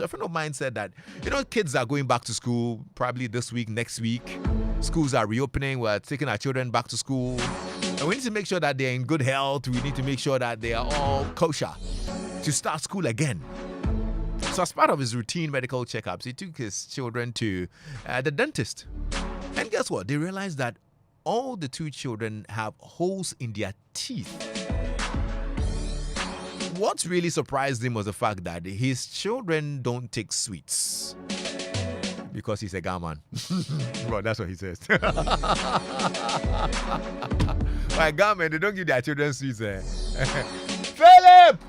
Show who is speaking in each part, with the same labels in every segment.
Speaker 1: A friend of mine said that, kids are going back to school probably this week, next week. Schools are reopening. We're taking our children back to school. And we need to make sure that they're in good health. We need to make sure that they are all kosher to start school again. So as part of his routine medical checkups, he took his children to the dentist. And guess what? They realized that all the two children have holes in their teeth. What really surprised him was the fact that his children don't take sweets because he's a guy man. Well, that's what he says. My guy man, they don't give their children sweets. Philip!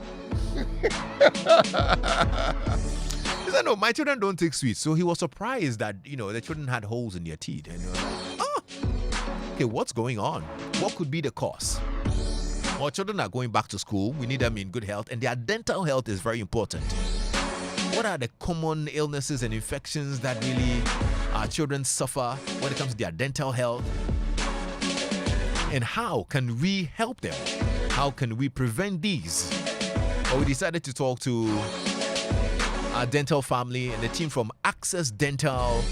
Speaker 1: He said, no, my children don't take sweets. So he was surprised that, the children had holes in their teeth. And he was like, okay, what's going on? What could be the cause? Our children are going back to school. We need them in good health, and their dental health is very important. What are the common illnesses and infections that really our children suffer when it comes to their dental health? And how can we help them? How can we prevent these? Well, we decided to talk to our dental family and the team from Access Dental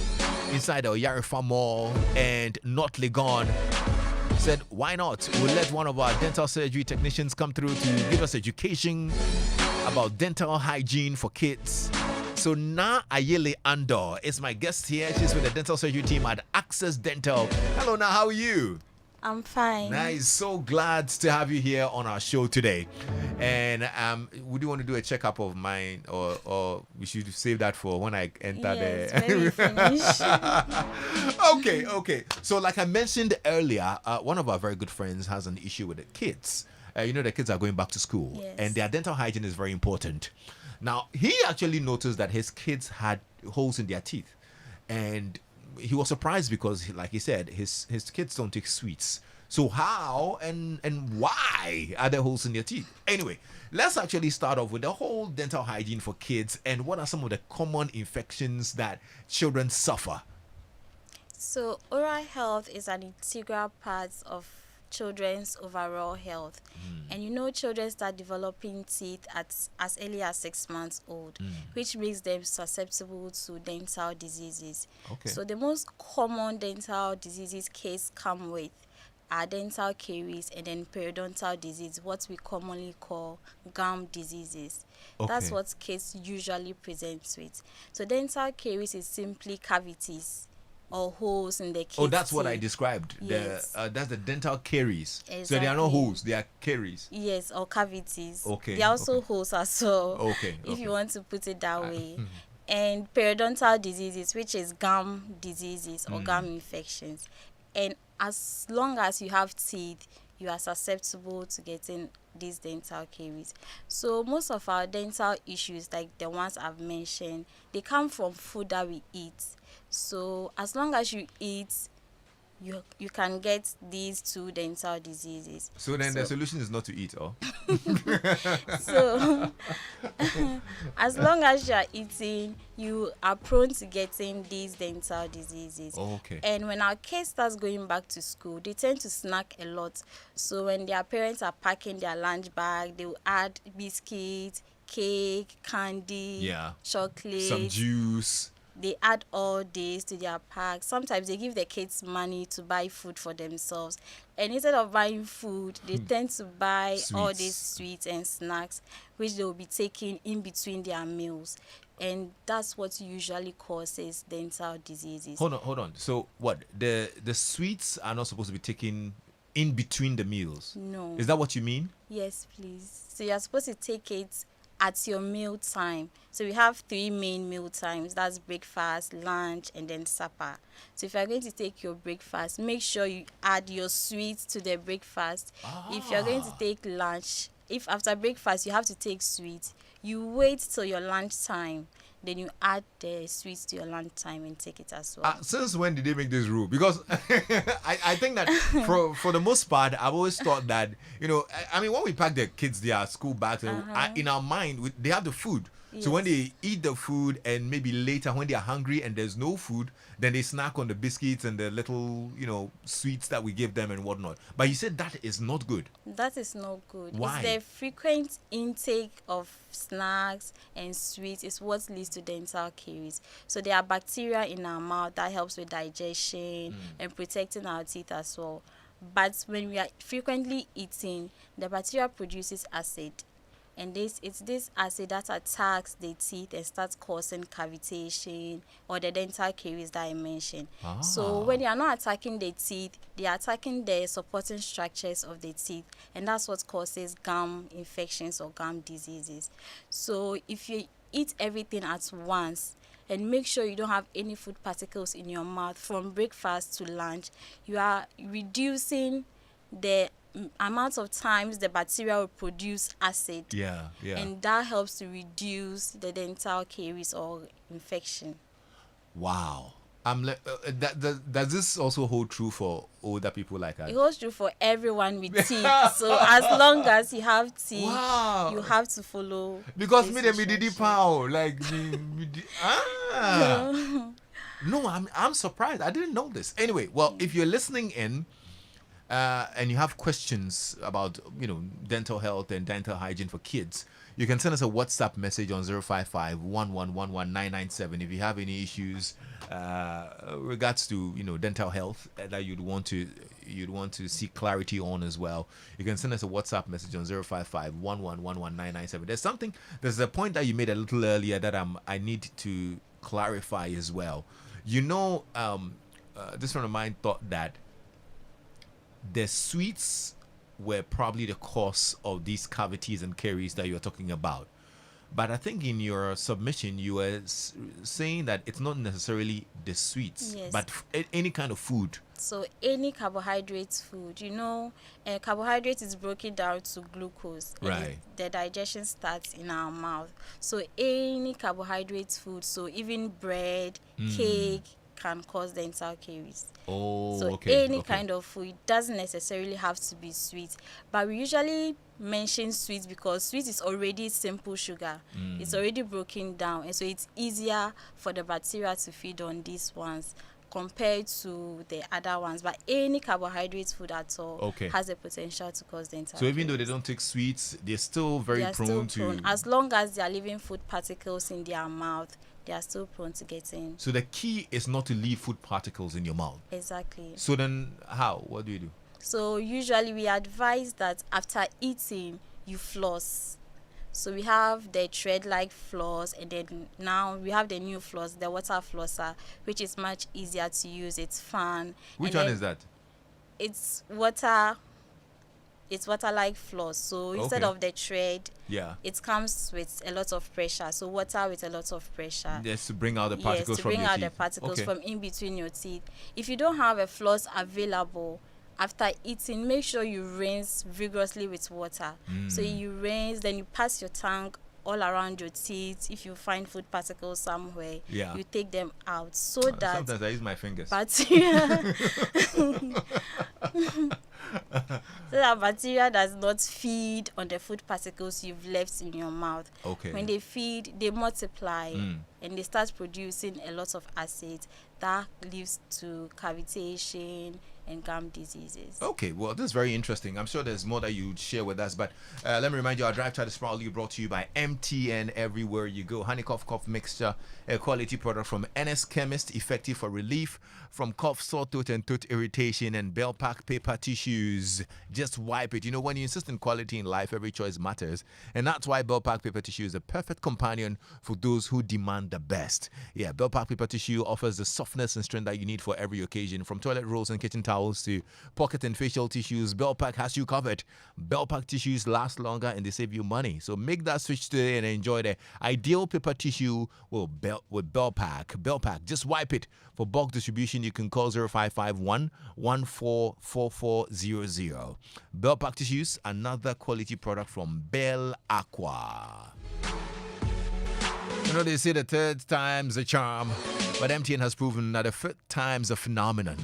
Speaker 1: inside our Yarifa Mall and North Legon. Said, why not? We'll let one of our dental surgery technicians come through to give us education about dental hygiene for kids. So Na Ayele Andor is my guest here. She's with the dental surgery team at Access Dental. Hello, Na, how are you?
Speaker 2: I'm fine.
Speaker 1: Nice. So glad to have you here on our show today. And would you want to do a checkup of mine, or we should save that for when I enter
Speaker 2: Yes,
Speaker 1: Okay. So like I mentioned earlier, one of our very good friends has an issue with the kids. The kids are going back to school,
Speaker 2: Yes.
Speaker 1: and their dental hygiene is very important. Now, he actually noticed that his kids had holes in their teeth, and he was surprised because, like he said, his kids don't take sweets. So how and why are there holes in their teeth? Anyway, let's actually start off with the whole dental hygiene for kids and what are some of the common infections that children suffer.
Speaker 2: So oral health is an integral part of children's overall health. And children start developing teeth at as early as 6 months old, which makes them susceptible to dental diseases.
Speaker 1: Okay.
Speaker 2: So the most common dental diseases kids come with are dental caries and then periodontal disease, what we commonly call gum diseases.
Speaker 1: Okay.
Speaker 2: That's what kids usually present with. So dental caries is simply cavities or holes in the kids'
Speaker 1: Oh, that's what I
Speaker 2: teeth.
Speaker 1: described.
Speaker 2: Yes.
Speaker 1: That's the dental caries. So they are
Speaker 2: Exactly.
Speaker 1: not holes, they are caries.
Speaker 2: Yes, or cavities.
Speaker 1: Okay,
Speaker 2: They are also
Speaker 1: okay.
Speaker 2: holes as well.
Speaker 1: Okay,
Speaker 2: If
Speaker 1: okay.
Speaker 2: you want to put it that way. And periodontal diseases, which is gum diseases or gum infections. And as long as you have teeth, you are susceptible to getting these dental caries. So most of our dental issues, like the ones I've mentioned, they come from food that we eat. So as long as you eat, you can get these two dental diseases.
Speaker 1: So then the solution is not to eat, or?
Speaker 2: So as long as you are eating, you are prone to getting these dental diseases.
Speaker 1: Okay.
Speaker 2: And when our kids starts going back to school, they tend to snack a lot. So when their parents are packing their lunch bag, they will add biscuits, cake, candy, chocolate,
Speaker 1: Some juice.
Speaker 2: They add all this to their pack. Sometimes they give the kids money to buy food for themselves. And instead of buying food, they tend to buy all
Speaker 1: Sweets.
Speaker 2: these sweets and snacks, which they will be taking in between their meals. And that's what usually causes dental diseases.
Speaker 1: Hold on. So what? The sweets are not supposed to be taken in between the meals?
Speaker 2: No.
Speaker 1: Is that what you mean?
Speaker 2: Yes, please. So you're supposed to take it at your meal time. So we have 3 main meal times. That's breakfast, lunch, and then supper. So if you're going to take your breakfast, make sure you add your sweets to the breakfast. If you're going to take lunch, if after breakfast you have to take sweets, you wait till your lunch time. Then you add the sweets to your lunch time and take it as well.
Speaker 1: Since when did they make this rule? Because I think that for the most part, I've always thought that, I mean, when we pack the kids their school bags, in our mind, they have the food. So when
Speaker 2: Yes.
Speaker 1: they eat the food and maybe later when they are hungry and there's no food, then they snack on the biscuits and the little, sweets that we give them and whatnot. But you said that is not good.
Speaker 2: That is not good. It's
Speaker 1: Why?
Speaker 2: the frequent intake of snacks and sweets is what leads to dental caries. So there are bacteria in our mouth that helps with digestion and protecting our teeth as well. But when we are frequently eating, the bacteria produces acid. And it's this acid that attacks the teeth and starts causing cavitation or the dental caries that I mentioned. So when they are not attacking the teeth, they are attacking the supporting structures of the teeth, and that's what causes gum infections or gum diseases. So if you eat everything at once and make sure you don't have any food particles in your mouth from breakfast to lunch, you are reducing the amount of times the bacteria will produce acid,
Speaker 1: Yeah.
Speaker 2: and that helps to reduce the dental caries or infection.
Speaker 1: Wow. Does this also hold true for older people like us?
Speaker 2: It holds true for everyone with teeth. So as long as you have teeth,
Speaker 1: Wow.
Speaker 2: you have to follow.
Speaker 1: Because
Speaker 2: this
Speaker 1: me did
Speaker 2: instruction.
Speaker 1: pow like No, I'm surprised. I didn't know this. Anyway, well, if you're listening in and you have questions about dental health and dental hygiene for kids, you can send us a WhatsApp message on 055-1111-997 if you have any issues regards to dental health that you'd want to seek clarity on as well. You can send us a WhatsApp message on 055-1111-997. There's a point that you made a little earlier that I need to clarify as well. This friend of mine thought that the sweets were probably the cause of these cavities and caries that you're talking about. But I think in your submission, you were saying that it's not necessarily the sweets,
Speaker 2: Yes.
Speaker 1: but any kind of food.
Speaker 2: So any carbohydrate food, carbohydrate is broken down to glucose. And
Speaker 1: Right.
Speaker 2: the digestion starts in our mouth. So any carbohydrate food, so even bread, cake, can cause dental caries.
Speaker 1: Oh,
Speaker 2: So
Speaker 1: okay.
Speaker 2: any kind of food, it doesn't necessarily have to be sweet. But we usually mention sweets because sweet is already simple sugar. It's already broken down, and so it's easier for the bacteria to feed on these ones compared to the other ones. But any carbohydrate food at all has the potential to cause dental
Speaker 1: So even though
Speaker 2: caries.
Speaker 1: they don't take sweets, they're still very
Speaker 2: They are
Speaker 1: prone
Speaker 2: still
Speaker 1: to.
Speaker 2: as long as they are leaving food particles in their mouth, they are still prone to getting.
Speaker 1: So the key is not to leave food particles in your mouth.
Speaker 2: Exactly.
Speaker 1: So then how? What do you do?
Speaker 2: So usually we advise that after eating, you floss. So we have the thread-like floss, and then now we have the new floss, the water flosser, which is much easier to use. It's fun.
Speaker 1: Which
Speaker 2: And
Speaker 1: one
Speaker 2: then
Speaker 1: is that?
Speaker 2: It's water-like floss. So instead
Speaker 1: Okay.
Speaker 2: of the thread,
Speaker 1: Yeah.
Speaker 2: it comes with a lot of pressure. So water with a lot of pressure.
Speaker 1: Just to bring out the
Speaker 2: Yes,
Speaker 1: particles
Speaker 2: to
Speaker 1: from
Speaker 2: bring
Speaker 1: your
Speaker 2: out
Speaker 1: teeth.
Speaker 2: the particles
Speaker 1: Okay.
Speaker 2: from in between your teeth. If you don't have a floss available, after eating, make sure you rinse vigorously with water. So you rinse, then you pass your tongue all around your teeth. If you find food particles somewhere,
Speaker 1: Yeah.
Speaker 2: you take them out so that
Speaker 1: Sometimes I use my fingers.
Speaker 2: bacteria so that bacteria does not feed on the food particles you've left in your mouth.
Speaker 1: Okay.
Speaker 2: When they feed, they multiply and they start producing a lot of acid that leads to cavitation and gum diseases.
Speaker 1: Okay, well, this is very interesting. I'm sure there's more that you'd share with us, but let me remind you, our Drive Chat is proudly brought to you by MTN everywhere you go. Honey Cough Mixture, a quality product from NS Chemist, effective for relief from cough, sore throat, and throat irritation, and Bell Pack paper tissues. Just wipe it. When you insist on quality in life, every choice matters, and that's why Bell Pack paper tissue is a perfect companion for those who demand the best. Yeah, Bell Pack paper tissue offers the softness and strength that you need for every occasion, from toilet rolls and kitchen towels to pocket and facial tissues. Bell Pack has you covered. Bell Pack tissues last longer and they save you money. So make that switch today and enjoy the ideal paper tissue with Bell Pack. Bell Pack, just wipe it. For bulk distribution, you can call 0551 144400. Bell Pack tissues, another quality product from Bell Aqua. They say the third time's a charm, but MTN has proven that the fifth time's a phenomenon.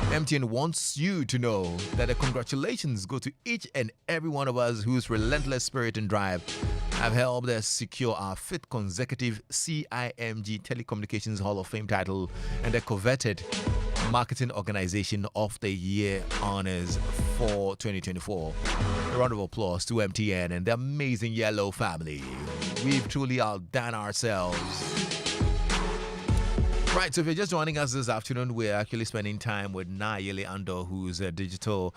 Speaker 1: MTN wants you to know that a congratulations go to each and every one of us whose relentless spirit and drive have helped us secure our fifth consecutive CIMG Telecommunications Hall of Fame title and the coveted Marketing Organization of the Year honors for 2024. A round of applause to MTN and the amazing Yellow family. We've truly outdone ourselves. Right, so if you're just joining us this afternoon, we're actually spending time with Nayeli Ando, who's a dental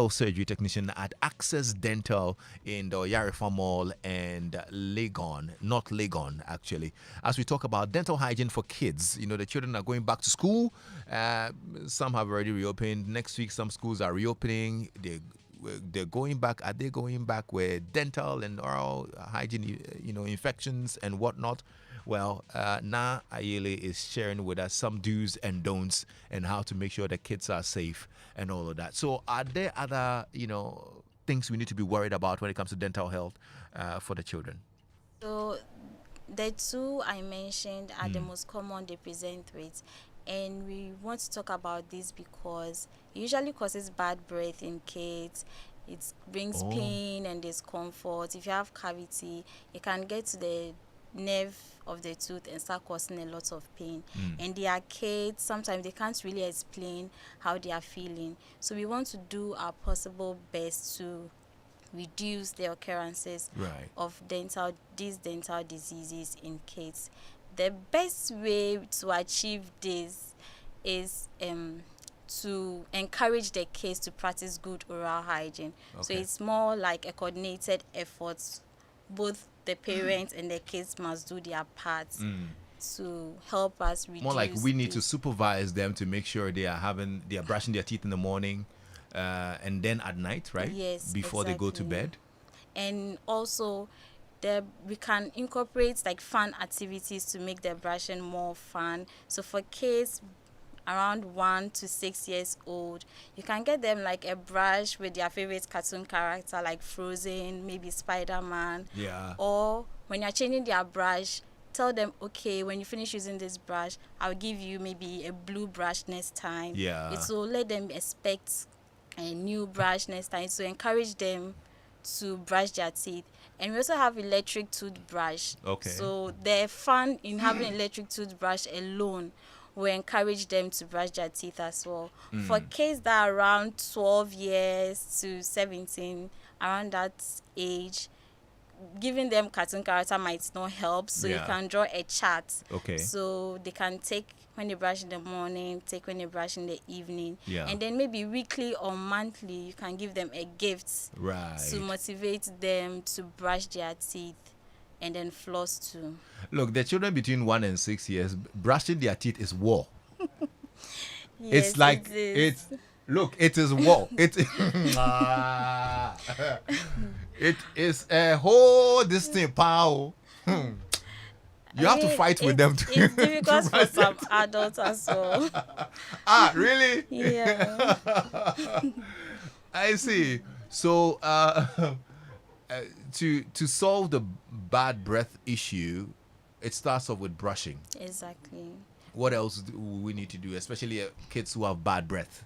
Speaker 1: surgery technician at Access Dental in the Yarifa Mall and Legon, not Legon actually. As we talk about dental hygiene for kids, the children are going back to school. Some have already reopened. Next week, some schools are reopening. They're going back. Are they going back with dental and oral hygiene, infections and whatnot? Well, Na Ayele is sharing with us some do's and don'ts and how to make sure the kids are safe and all of that. So are there other, things we need to be worried about when it comes to dental health for the children?
Speaker 2: So the two I mentioned are the most common they present with. And we want to talk about this because it usually causes bad breath in kids. It brings pain and discomfort. If you have cavity, it can get to the nerve of the tooth and start causing a lot of pain. And they are kids, sometimes they can't really explain how they are feeling. So we want to do our possible best to reduce the occurrences of these dental diseases in kids. The best way to achieve this is to encourage the kids to practice good oral hygiene. So it's more like a coordinated effort. Both the parents and the kids must do their parts to help us reduce.
Speaker 1: More like we need to supervise them to make sure they are brushing their teeth in the morning and then at night, right?
Speaker 2: Yes,
Speaker 1: before they go to bed.
Speaker 2: And also we can incorporate like fun activities to make the brushing more fun. So for kids around 1 to 6 years old, you can get them like a brush with their favorite cartoon character like Frozen, maybe Spider-Man. Or when you're changing their brush, tell them, okay, when you finish using this brush, I'll give you maybe a blue brush next time. It will let them expect a new brush next time. So encourage them to brush their teeth. And we also have electric toothbrush. So the fun in having electric toothbrush alone will encourage them to brush their teeth as well. For kids that are around 12 years to 17, around that age, giving them cartoon character might not help. So you can draw a chart. So they can take when they brush in the morning, take when they brush in the evening. And then maybe weekly or monthly, you can give them a gift to motivate them to brush their teeth and then floss too.
Speaker 1: Look, the children between 1 and 6 years, brushing their teeth is war.
Speaker 2: It's
Speaker 1: like, it is war. It is a whole thing, pow. You have to fight with them.
Speaker 2: It's difficult for some adults as well.
Speaker 1: Really?
Speaker 2: Yeah.
Speaker 1: I see. So, to solve the bad breath issue, it starts off with brushing.
Speaker 2: Exactly.
Speaker 1: What else do we need to do, especially kids who have bad breath?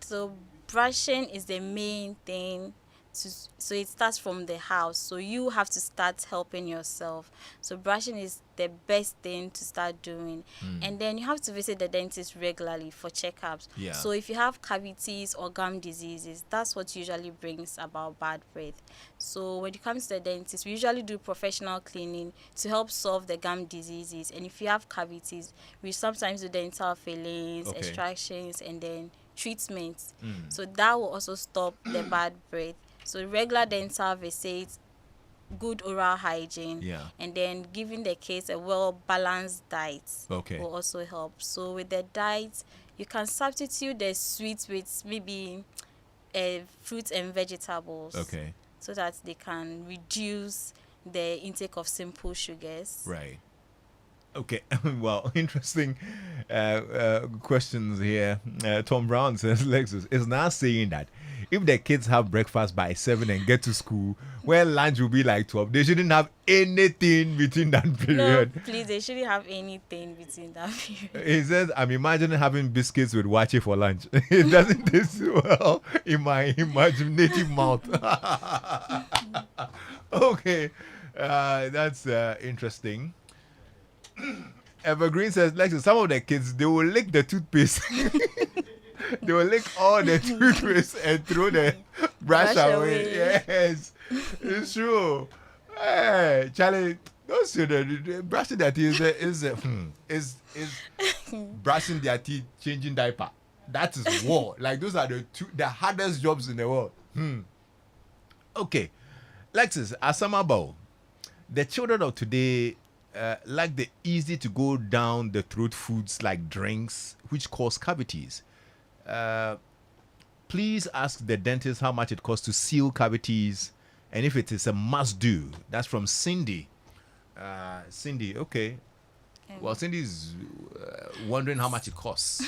Speaker 2: So brushing is the main thing. So it starts from the house. So you have to start helping yourself. So brushing is the best thing to start doing. And then you have to visit the dentist regularly for checkups. So if you have cavities or gum diseases, that's what usually brings about bad breath. So when it comes to the dentist, we usually do professional cleaning to help solve the gum diseases. And if you have cavities, we sometimes do dental fillings, extractions, and then treatments. So that will also stop the bad breath. So regular dental visits, good oral hygiene, and then giving the kids a well-balanced diet will also help. So with the diet, you can substitute the sweets with maybe fruits and vegetables so that they can reduce the intake of simple sugars.
Speaker 1: Okay, well, interesting questions here. Tom Brown says, Lexus is now saying that if the kids have breakfast by 7 and get to school, where lunch will be like 12, they shouldn't have anything between that
Speaker 2: No,
Speaker 1: period.
Speaker 2: please, they shouldn't have anything between that period.
Speaker 1: He says, I'm imagining having biscuits with wache for lunch. It doesn't taste well in my imaginative mouth. Okay, that's interesting. Evergreen says, Lexus, some of the kids, they will lick the toothpaste. They will lick all the toothpaste and throw the brush
Speaker 2: Brush
Speaker 1: away.
Speaker 2: away.
Speaker 1: Yes, it's true. Hey, Charlie, those children, brushing their teeth is brushing their teeth, changing diaper. That is war. Like, those are the hardest jobs in the world. Okay, Lexus, Asamabo, the children of today like the easy to go down the throat foods like drinks, which cause cavities. Please ask the dentist how much it costs to seal cavities and if it is a must do. That's from Cindy. Cindy, okay. Well, Cindy's wondering how much it costs.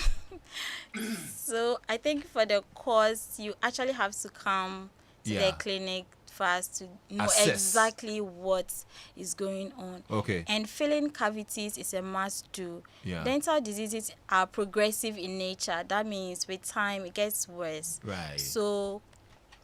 Speaker 2: So I think for the course, you actually have to come to
Speaker 1: Yeah.
Speaker 2: the clinic first to know
Speaker 1: Assess.
Speaker 2: exactly what is going on.
Speaker 1: Okay.
Speaker 2: And filling cavities is a must do.
Speaker 1: Yeah.
Speaker 2: Dental diseases are progressive in nature. That means with time it gets worse.
Speaker 1: Right.
Speaker 2: So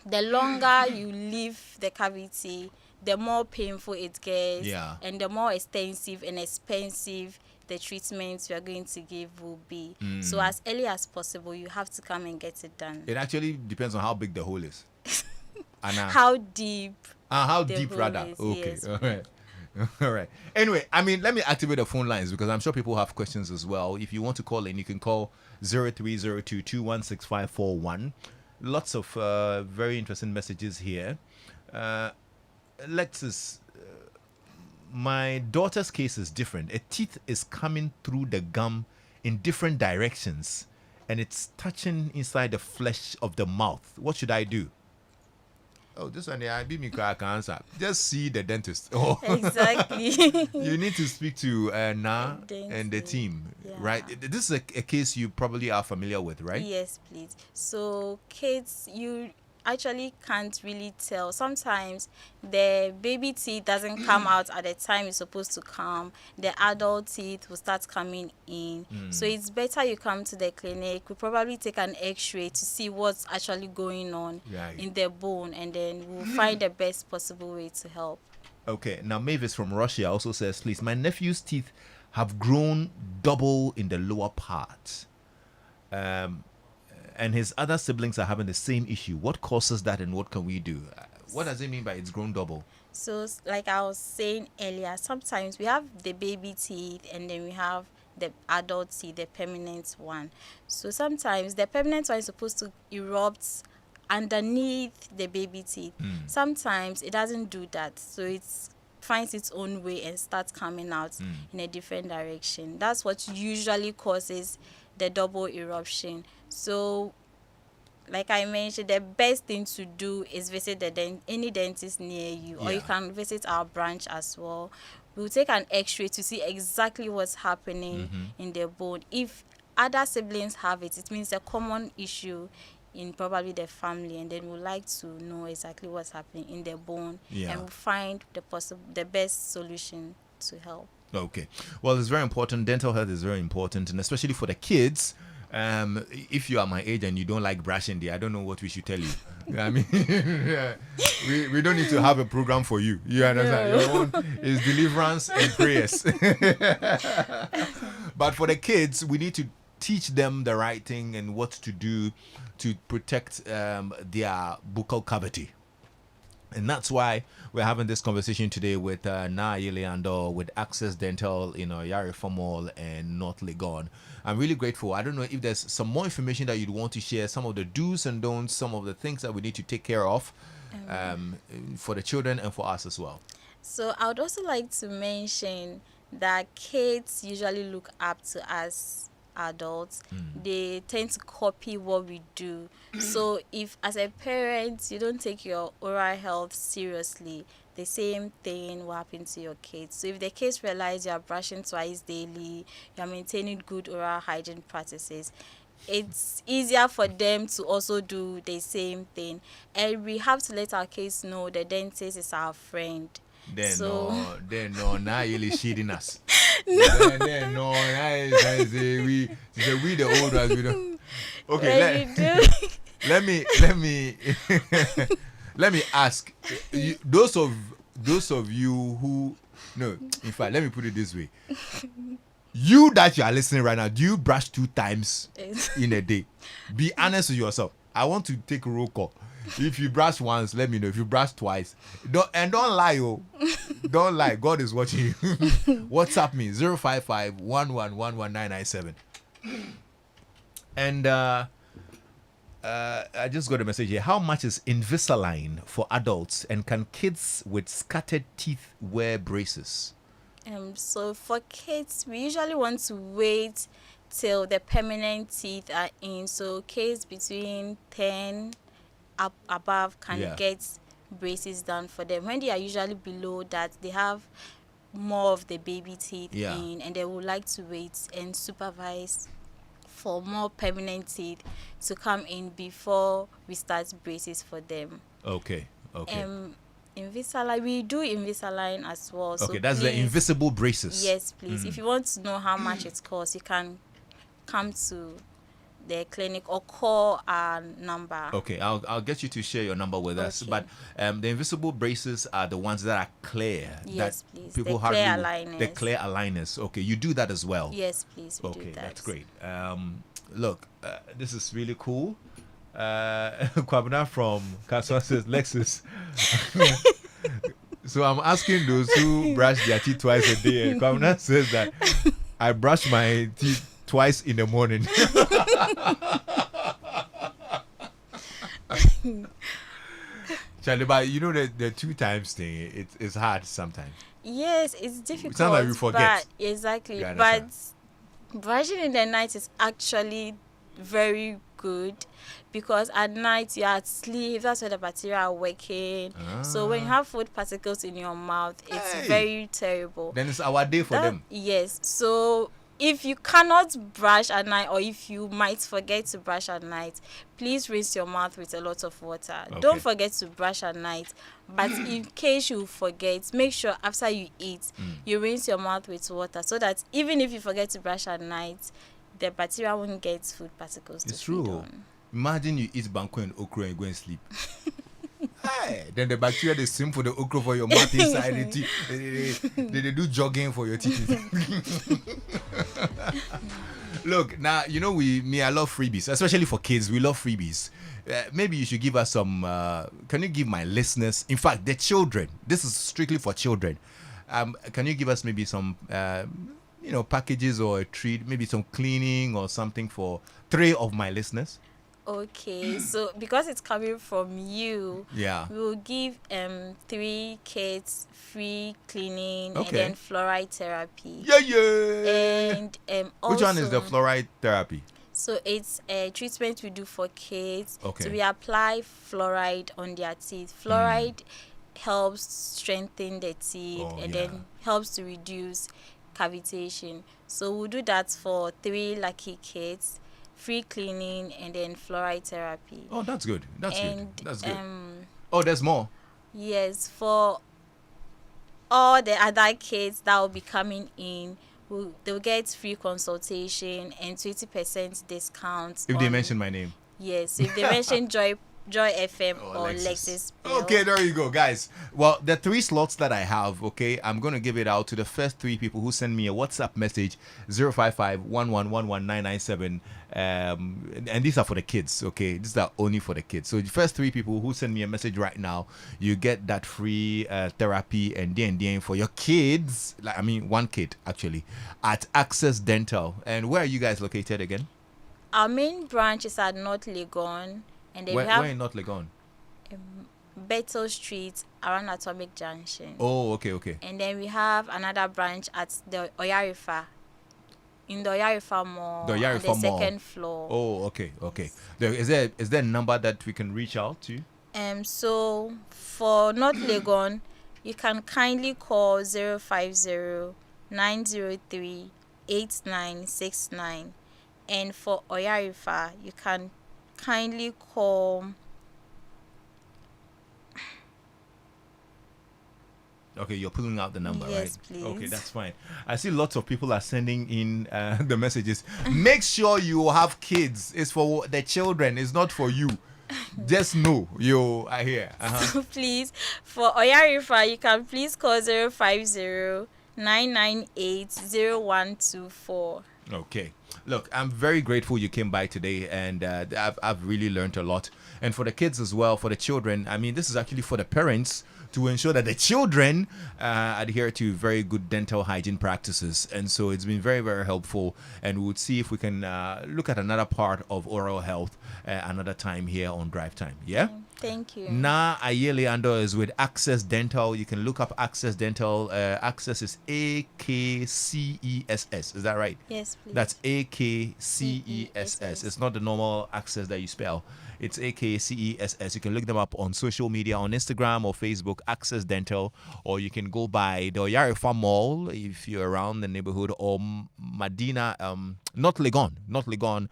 Speaker 2: the longer you leave the cavity, the more painful it gets.
Speaker 1: Yeah.
Speaker 2: And the more extensive and expensive the treatments you are going to give will be. So as early as possible, you have to come and get it done.
Speaker 1: It actually depends on how big the hole is. And,
Speaker 2: How deep?
Speaker 1: how
Speaker 2: the
Speaker 1: deep
Speaker 2: hole
Speaker 1: rather?
Speaker 2: is,
Speaker 1: Okay.
Speaker 2: yes.
Speaker 1: All right. All right. Anyway, I mean, let me activate the phone lines because I'm sure people have questions as well. If you want to call in, you can call 0302216541. Lots of very interesting messages here. Lexus, my daughter's case is different. A teeth is coming through the gum in different directions and it's touching inside the flesh of the mouth. What should I do? Oh, this one, I be me crack answer. Just see the dentist. Oh.
Speaker 2: Exactly.
Speaker 1: You need to speak to Na
Speaker 2: Dentist.
Speaker 1: and the team,
Speaker 2: Yeah.
Speaker 1: right? This is a case you probably are familiar with, right?
Speaker 2: Yes, please. So kids, you actually can't really tell. Sometimes the baby teeth doesn't come out at the time it's supposed to come. The adult teeth will start coming in. So it's better you come to the clinic. We probably take an x-ray to see what's actually going on
Speaker 1: Right.
Speaker 2: in the bone, and then we'll find the best possible way to help.
Speaker 1: Okay, now Mavis from Russia also says, please, my nephew's teeth have grown double in the lower part. And his other siblings are having the same issue. What causes that and what can we do? What does it mean by it's grown double?
Speaker 2: So like I was saying earlier, sometimes we have the baby teeth and then we have the adult teeth, the permanent one. So sometimes the permanent one is supposed to erupt underneath the baby teeth. Sometimes it doesn't do that. So it finds its own way and starts coming out in a different direction. That's what usually causes the double eruption. So like I mentioned, the best thing to do is visit any dentist near you, or you
Speaker 1: Yeah.
Speaker 2: can visit our branch as well. We'll take an x-ray to see exactly what's happening in the bone. If other siblings have it, it means a common issue in probably the family, and then we'd like to know exactly what's happening in the bone,
Speaker 1: Yeah.
Speaker 2: and we'll find the best solution to help.
Speaker 1: Okay. Well, it's very important. Dental health is very important, and especially for the kids. If you are my age and you don't like brushing, I don't know what we should tell you. I mean, we don't need to have a program for you. You understand?
Speaker 2: No.
Speaker 1: Your own is deliverance and prayers. But for the kids, we need to teach them the right thing and what to do to protect their buccal cavity. And that's why we're having this conversation today with Na Yeleando with Access Dental in Yarifa Mall and North Legon. I'm really grateful. I don't know if there's some more information that you'd want to share, some of the do's and don'ts, some of the things that we need to take care of for the children and for us as well.
Speaker 2: So I would also like to mention that kids usually look up to us adults. They tend to copy what we do. So if as a parent you don't take your oral health seriously, the same thing will happen to your kids. So if the kids realize you are brushing twice daily, you are maintaining good oral hygiene practices, it's easier for them to also do the same thing. And we have to let our kids know the dentist is our friend.
Speaker 1: Now you're cheating us. No, now we the old ones. We don't. Okay, let me let me ask you, those of you who no, in fact, let me put it this way. You that you are listening right now, do you brush 2 times in a day? Be honest with yourself. I want to take a roll call. If you brush once, let me know. If you brush twice, don't lie, oh. Don't lie. God is watching you. WhatsApp me 055 1111997. And I just got a message here. How much is Invisalign for adults, and can kids with scattered teeth wear braces?
Speaker 2: So for kids, we usually want to wait till the permanent teeth are in. So kids between 10 up above can get braces done for them. When they are usually below that, they have more of the baby teeth in, and they would like to wait and supervise for more permanent teeth to come in before we start braces for them.
Speaker 1: Okay.
Speaker 2: Invisalign, we do Invisalign as well.
Speaker 1: Okay,
Speaker 2: so
Speaker 1: that's
Speaker 2: please,
Speaker 1: the invisible braces.
Speaker 2: Yes, please. If you want to know how much it costs, you can come to the clinic or call our number.
Speaker 1: Okay, I'll get you to share your number with us. But the invisible braces are the ones that are clear.
Speaker 2: Yes,
Speaker 1: that
Speaker 2: please.
Speaker 1: People
Speaker 2: the clear aligners.
Speaker 1: The clear aligners. Okay, you do that as well.
Speaker 2: Yes, please. We do
Speaker 1: Okay,
Speaker 2: that.
Speaker 1: that's great. Look, this is really cool. Kwabena from Kaswa says, Lexis. So I'm asking those who brush their teeth twice a day. And Kwabena says that I brush my teeth twice in the morning. Charlie, but you know the 2 times thing, it's hard sometimes.
Speaker 2: Yes, it's difficult.
Speaker 1: It sounds like you forget.
Speaker 2: But, exactly. But brushing in the night is actually very good, because at night you are asleep. That's where the bacteria are working. So when you have food particles in your mouth, it's very terrible.
Speaker 1: Then it's our day for them.
Speaker 2: Yes. So if you cannot brush at night, or if you might forget to brush at night, please rinse your mouth with a lot of water. Okay. Don't forget to brush at night. But in case you forget, make sure after you eat, you rinse your mouth with water, so that even if you forget to brush at night, the bacteria won't get food particles to feed on.
Speaker 1: Imagine you eat banku and okra and go and sleep. Hey, then the bacteria, they swim for the okra for your mouth inside the teeth. They do jogging for your teeth. Look, now, you know, I love freebies, especially for kids. We love freebies. Maybe you should give us some, can you give my listeners, in fact, the children, this is strictly for children. Can you give us maybe some, packages or a treat, maybe some cleaning or something for 3 of my listeners?
Speaker 2: Okay, so because it's coming from you, we will give 3 kids free cleaning and then fluoride therapy. And also,
Speaker 1: which one is the fluoride therapy?
Speaker 2: So it's a treatment we do for kids.
Speaker 1: Okay.
Speaker 2: So we apply fluoride on their teeth. Fluoride helps strengthen the teeth and then helps to reduce cavitation. So we'll do that for 3 lucky kids. Free cleaning and then fluoride therapy.
Speaker 1: Oh, that's good. That's good.
Speaker 2: Oh,
Speaker 1: there's more.
Speaker 2: Yes, for all the other kids that will be coming in, they'll get free consultation and 20% discount.
Speaker 1: If they mention my name.
Speaker 2: Yes, if they mention Joy FM or Lexis.
Speaker 1: Okay, there you go, guys. Well, the 3 slots that I have, okay, I'm going to give it out to the first 3 people who send me a WhatsApp message, 055-1111997. And these are for the kids, okay? These are only for the kids. So the first 3 people who send me a message right now, you get that free therapy and then for your kids, 1 kid actually, at Access Dental. And where are you guys located again?
Speaker 2: Our main branch is at North Legon. And then
Speaker 1: where in North Legon?
Speaker 2: Bethel Street around Atomic Junction.
Speaker 1: Oh, okay.
Speaker 2: And then we have another branch at the Oyarifa. In the Oyarifa Mall. On the second floor.
Speaker 1: Oh, okay. Is there a number that we can reach out to?
Speaker 2: So for North Legon, you can kindly call 050-903-8969. And for Oyarifa, you can kindly call.
Speaker 1: Okay, you're pulling out the number,
Speaker 2: Yes,
Speaker 1: right?
Speaker 2: please.
Speaker 1: Okay, that's fine. I see lots of people are sending in the messages. Make sure you have kids. It's for the children. It's not for you. Just know you are here.
Speaker 2: So please, for Oyarifa, you can please call 050-998-0124.
Speaker 1: Okay. Look, I'm very grateful you came by today, and I've really learned a lot. And for the kids as well, for the children, I mean, this is actually for the parents to ensure that the children adhere to very good dental hygiene practices. And so it's been very, very helpful. And we'll see if we can look at another part of oral health another time here on Drive Time. Yeah?
Speaker 2: Thank you.
Speaker 1: Na Ayele Ando is with Access Dental. You can look up Access Dental. Access is AKCESS. Is that right?
Speaker 2: Yes, please.
Speaker 1: That's AKCESS. It's not the normal access that you spell. It's AKCESS. You can look them up on social media, on Instagram or Facebook, Access Dental, or you can go by the Oyarifa Mall if you're around the neighborhood, or Medina, not Legon,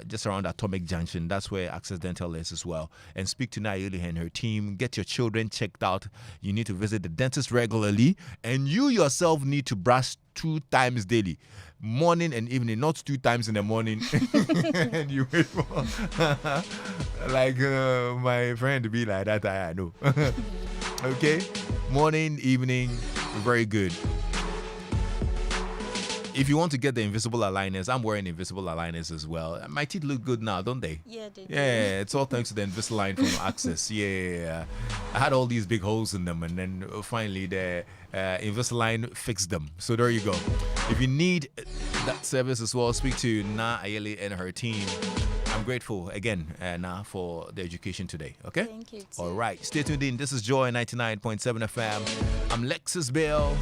Speaker 1: just around Atomic Junction. That's where Access Dental is as well. And speak to Nayeli and her team. Get your children checked out. You need to visit the dentist regularly, and you yourself need to brush 2 times daily, morning and evening, not 2 times in the morning. And you wait for like my friend be like that. I know. Okay, morning, evening, very good. If you want to get the invisible aligners, I'm wearing invisible aligners as well. My teeth look good now, don't they?
Speaker 2: Yeah, they do.
Speaker 1: Yeah, it's all thanks to the Invisalign from Access. Yeah, I had all these big holes in them, and then finally the Invisalign fixed them. So there you go. If you need that service as well, speak to Na Ayele and her team. I'm grateful again, Na, for the education today. Okay?
Speaker 2: Thank you, too.
Speaker 1: All right. Stay tuned in. This is Joy 99.7 FM. I'm Lexis Bill.